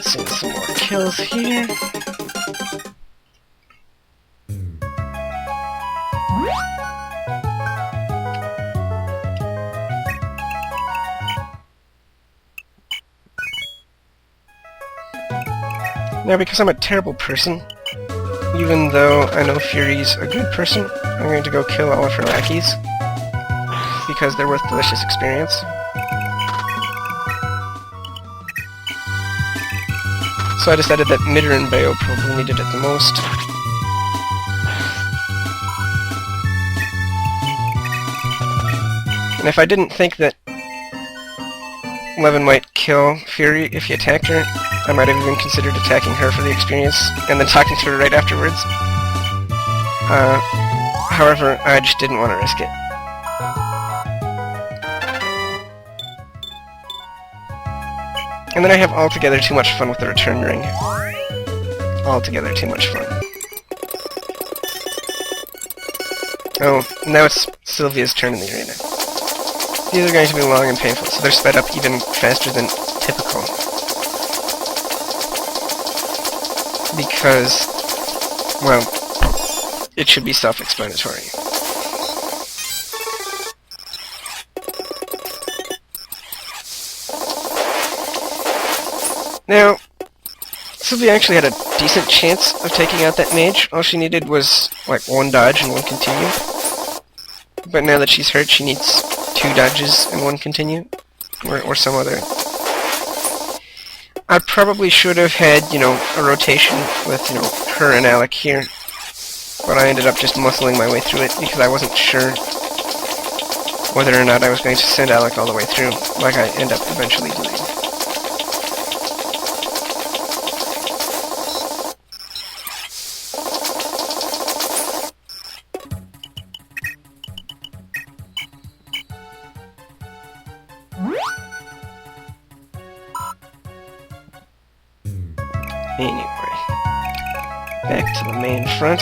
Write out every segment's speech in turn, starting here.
advancing some more kills here. Now, because I'm a terrible person, even though I know Fury's a good person, I'm going to go kill all of her lackeys, because they're worth delicious experience. So I decided that Midder and Bayo probably needed it the most. And if I didn't think that Levin might kill Fury if he attacked her, I might have even considered attacking her for the experience, and then talking to her right afterwards. However, I just didn't want to risk it. And then I have altogether too much fun with the return ring. Altogether too much fun. Oh, now it's Sylvia's turn in the arena. These are going to be long and painful, so they're sped up even faster than typical. Because, well, it should be self-explanatory. Now, Sylvia actually had a decent chance of taking out that mage. All she needed was, like, one dodge and one continue. But now that she's hurt, she needs 2 dodges and 1 continue. Or some other. I probably should have had, you know, a rotation with, you know, her and Alec here. But I ended up just muscling my way through it because I wasn't sure whether or not I was going to send Alec all the way through, like I end up eventually doing. Anyway, back to the main front.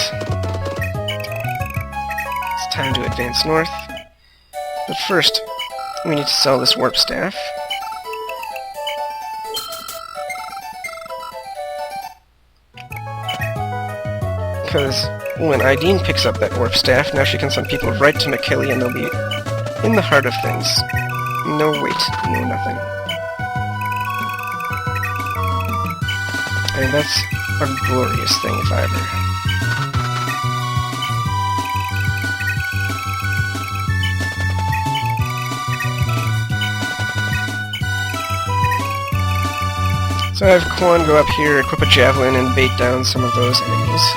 It's time to advance north. But first, we need to sell this warp staff. Because when Ideen picks up that warp staff, now she can send people right to McKilly and they'll be in the heart of things. No wait, no nothing. And that's a glorious thing if I ever. So I have Quan go up here, equip a javelin, and bait down some of those enemies.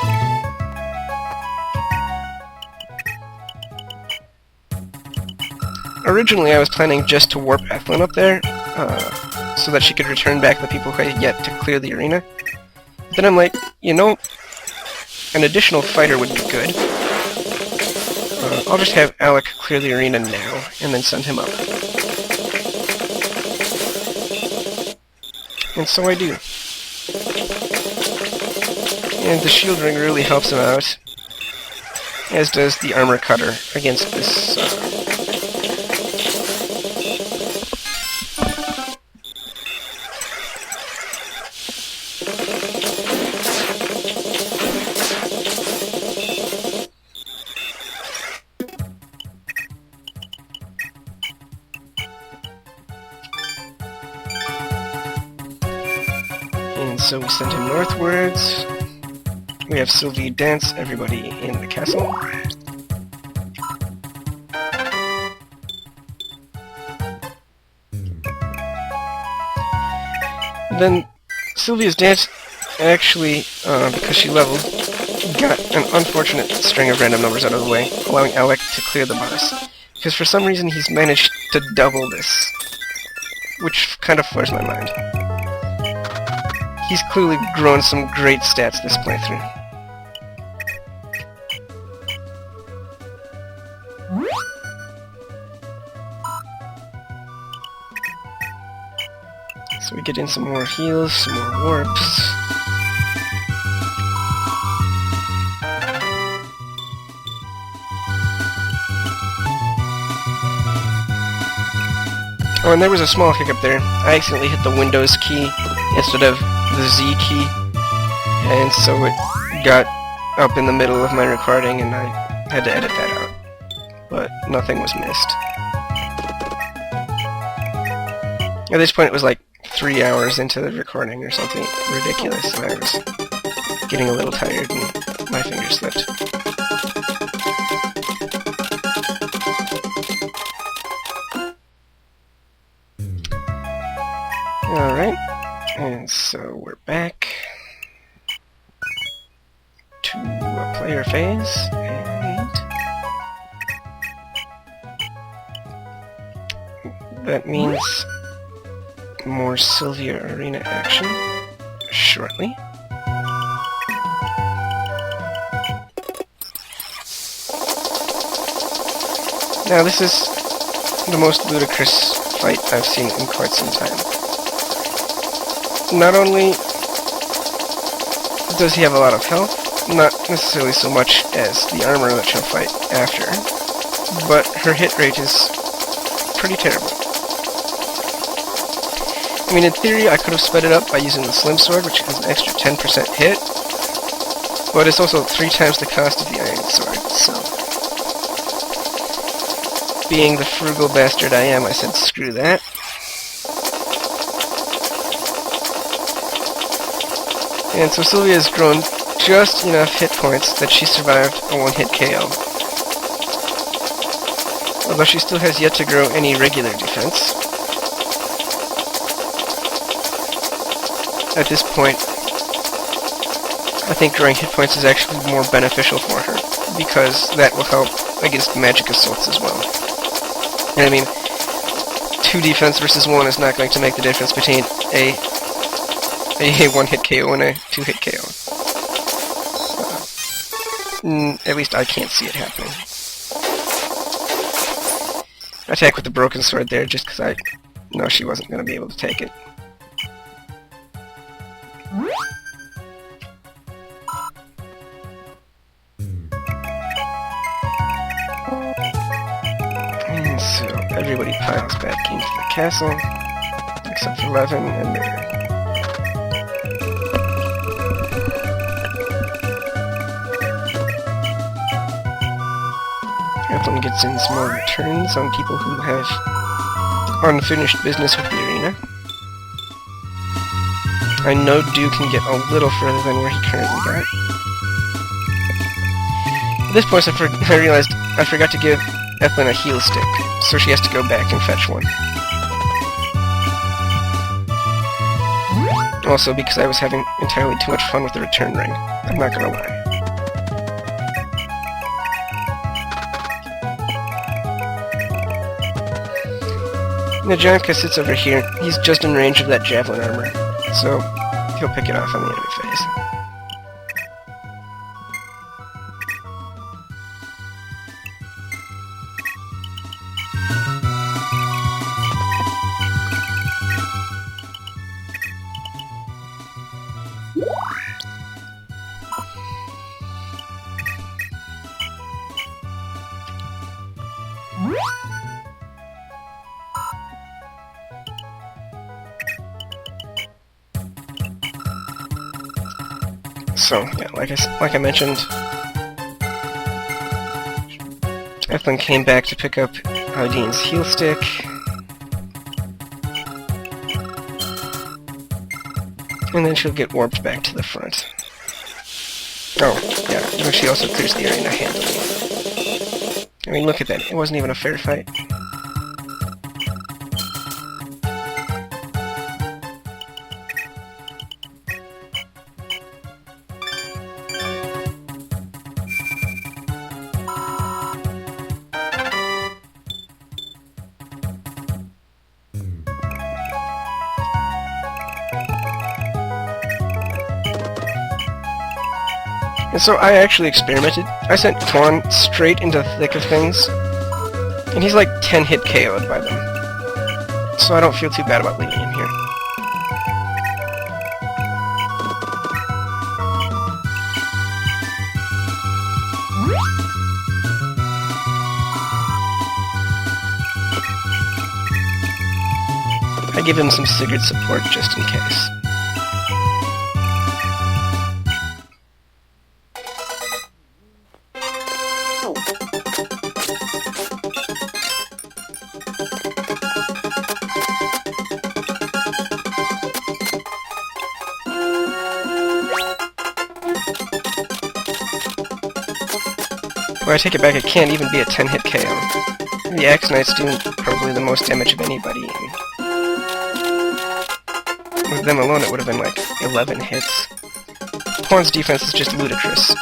Originally I was planning just to warp Ethlyn up there, so that she could return back the people who had yet to clear the arena. But then I'm like, you know, an additional fighter would be good. I'll just have Alec clear the arena now, and then send him up. And so I do. And the shield ring really helps him out, as does the armor cutter against this, And so we send him northwards. We have Sylvie dance everybody in the castle. Then Sylvia's dance actually, because she leveled, got an unfortunate string of random numbers out of the way, allowing Alec to clear the boss. Because for some reason he's managed to double this, which kind of floors my mind. He's clearly grown some great stats this playthrough. So we get in some more heals, some more warps. Oh, and there was a small hiccup there. I accidentally hit the Windows key instead of the Z key, and so it got up in the middle of my recording and I had to edit that out. But nothing was missed. At this point it was like 3 hours into the recording or something ridiculous, and I was getting a little tired and my fingers slipped. Alright, and so we're back to a player phase, and that means more Sylvia Arena action shortly. Now this is the most ludicrous fight I've seen in quite some time. Not only does he have a lot of health, not necessarily so much as the armor that she'll fight after, but her hit rate is pretty terrible. I mean, in theory, I could have sped it up by using the Slim Sword, which has an extra 10% hit, but it's also 3 times the cost of the Iron Sword, so... Being the frugal bastard I am, I said screw that. And so Sylvia has grown just enough hit points that she survived a 1-hit KO. Although she still has yet to grow any regular defense. At this point, I think growing hit points is actually more beneficial for her, because that will help against magic assaults as well. And I mean, 2 defense versus 1 is not going to make the difference between a 1-hit KO and a 2-hit KO. At least I can't see it happening. Attack with the broken sword there, just because I know she wasn't going to be able to take it. And so everybody piles back into the castle, except for Levin and Mary. Evelyn gets in some more returns on people who have unfinished business with the arena. I know Dew can get a little further than where he currently got. At this point, I realized I forgot to give Evelyn a heal stick, so she has to go back and fetch one. Also, because I was having entirely too much fun with the return ring. I'm not gonna lie. Najanka sits over here. He's just in range of that javelin armor, so he'll pick it off on the enemy phase. So, yeah, like I mentioned, Evelyn came back to pick up Idine's heal stick. And then she'll get warped back to the front. Oh, yeah, she also clears the arena handily. I mean, look at that. It wasn't even a fair fight. And so I actually experimented. I sent Quan straight into the thick of things, and he's like 10-hit KO'd by them. So I don't feel too bad about leaving him here. I give him some Sigurd support just in case. Well, I take it back, it can't even be a 10-hit KO. The Axe Knights do probably the most damage of anybody, and with them alone it would have been like 11 hits. Pawn's defense is just ludicrous.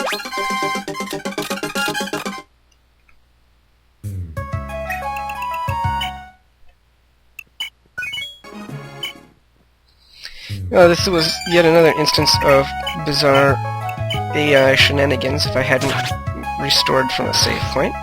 This was yet another instance of bizarre AI shenanigans if I hadn't restored from a save point.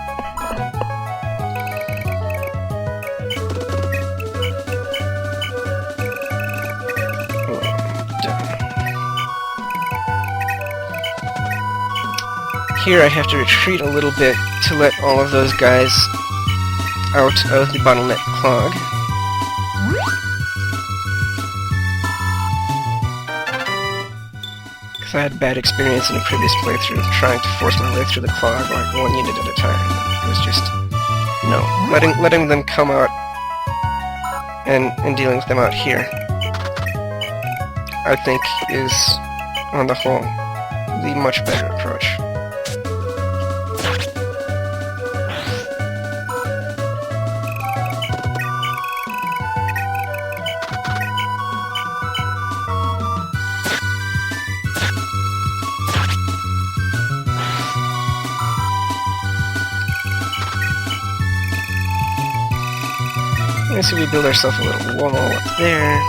Here I have to retreat a little bit to let all of those guys out of the bottleneck clog. Because I had bad experience in a previous playthrough trying to force my way through the clog like one unit at a time. It was just, no. Letting them come out and dealing with them out here, I think, is, on the whole, the much better approach. So we build ourselves a little wall up there.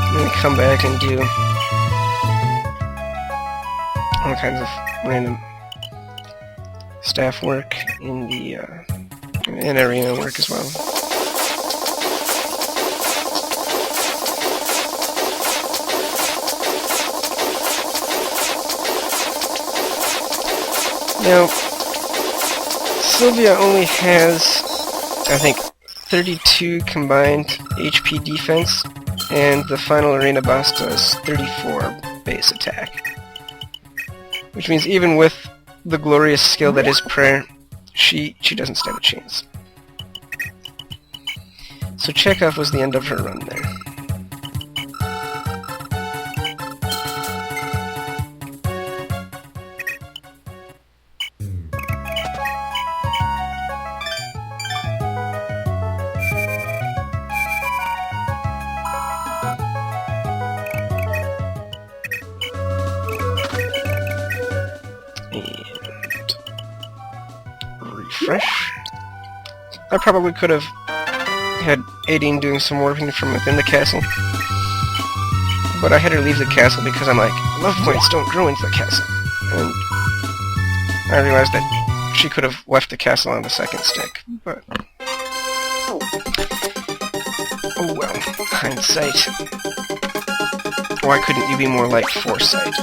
And then come back and do all kinds of random staff work in the and arena work as well. Now, Sylvia only has, I think, 32 combined HP defense, and the final arena boss does 34 base attack. Which means even with the glorious skill that is prayer, she doesn't stand a chance. So Chekhov was the end of her run there. Refresh. I probably could have had Aideen doing some working from within the castle, but I had her leave the castle because I'm like, love points don't grow into the castle, and I realized that she could have left the castle on the second stick, but oh well, hindsight. Why couldn't you be more like foresight?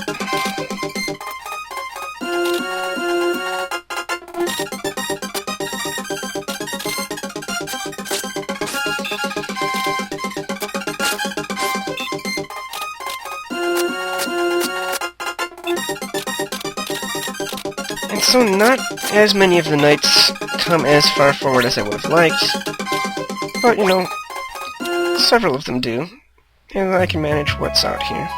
And so not as many of the knights come as far forward as I would have liked, but you know, several of them do, and I can manage what's out here.